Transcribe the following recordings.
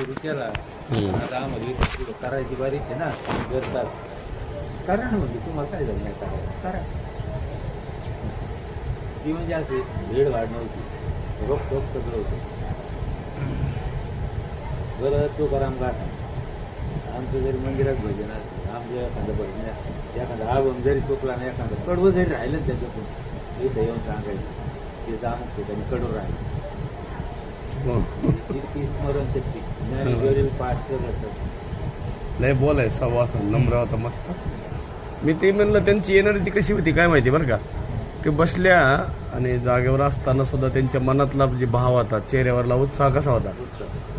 सुरू केला. आता आम्हाला सुरू करायची बारीच आहे ना घरचाच. करा ना म्हणजे तुम्हाला काय झालं नाही करायला करा. ती म्हणजे असे भेड वाढ नव्हती, रोख सगळं होतं. बरं तुकाराम गाठा आमचं जरी मंदिरात भजन असलं, आमचं एखादं भजन एखादा अभंग जरी चुकला ना, एखादं कडवं जरी राहिलं ना त्याच्यातून इथं येऊन सांगायचं ते अमुक ठिकाणी कडू राहिलं. ती स्मरणशक्ती ज्ञानेश्वरी पाठ करत लय बोलाय सवास नम्र होता मस्त. मी ते म्हणलं त्यांची एनर्जी कशी होती काय माहिती बरं का. ते बसल्या आणि जागेवर असताना सुद्धा त्यांच्या मनातला जे भाव होता, चेहऱ्यावरला उत्साह कसा होता.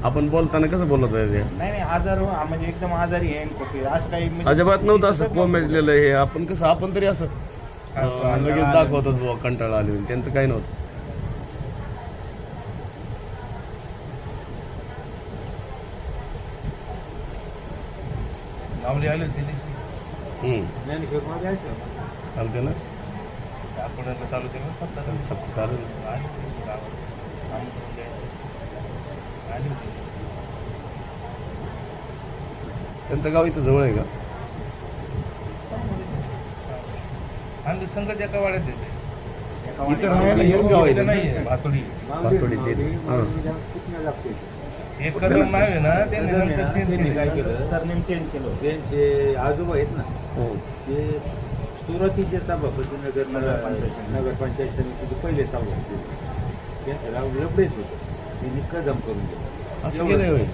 आपण बोलताना कसं बोलत होते ते नाही आजार म्हणजे एकदम आजारी आहे खोकी असं काही म्हणजे अजिबात नव्हतं असं कोमेजलेलं हे. आपण कसं आपण तरी असं लगेच दाखवतो बुवा कंटाळा आले, त्यांचं काही नव्हतं. माऊली आले होते ज्ञानेश्वर मध्ये ऐकलं चालते ना आपण चालू केलं सत्कार. त्यांचं गाव इथं जवळ आहे का. आणि संगत एका वाड्यात येते. इथं राहायला हेच गाव आहे नाही भातुडी भातोडीचे. किती लागते एक कदम नाव आहे ना, त्यांनी नंतर चेंज केली. काय केलं सरनेम चेंज केलं. त्यांचे आजोबा आहेत ना हो ते सुरुवातीचे सभापती नगरपंचायत समितीचे पहिले सभापती लबडेच होते. त्यांनी कदम करून गेलं असं केलंय होय.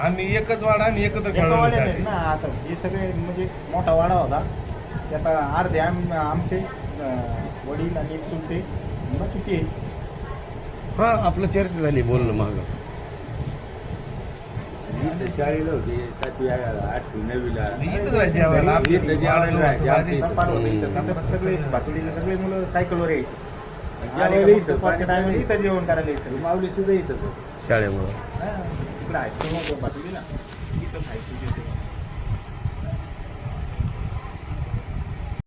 आम्ही एकच वाडा आम्ही एकत्र एका वाड्यात आहेत खेळलो. ना आता हे सगळे म्हणजे मोठा वाडा होता त्यात अर्धे आमचे वडील आणि एक चुलते बाकी ते हा आपलं चर्चा झाली बोलणं महाग. शाळेला होते 7वी 8वी 9वीला इथंच राहायचे आम्हाला. आपली इथं जेवायला राहायचे. आमच्या इथं. पार होतं इथं. नंतर सगळे भातुडीला सगळे मुलं सायकलवर यायचे. जेवायला इथं. दुपारच्या टायमाला इथं जेवण करायला यायचं. माऊली सुद्धा इथंच. शाळेमुळं हा, इकडं आहे भातुडीला इथं खायचं.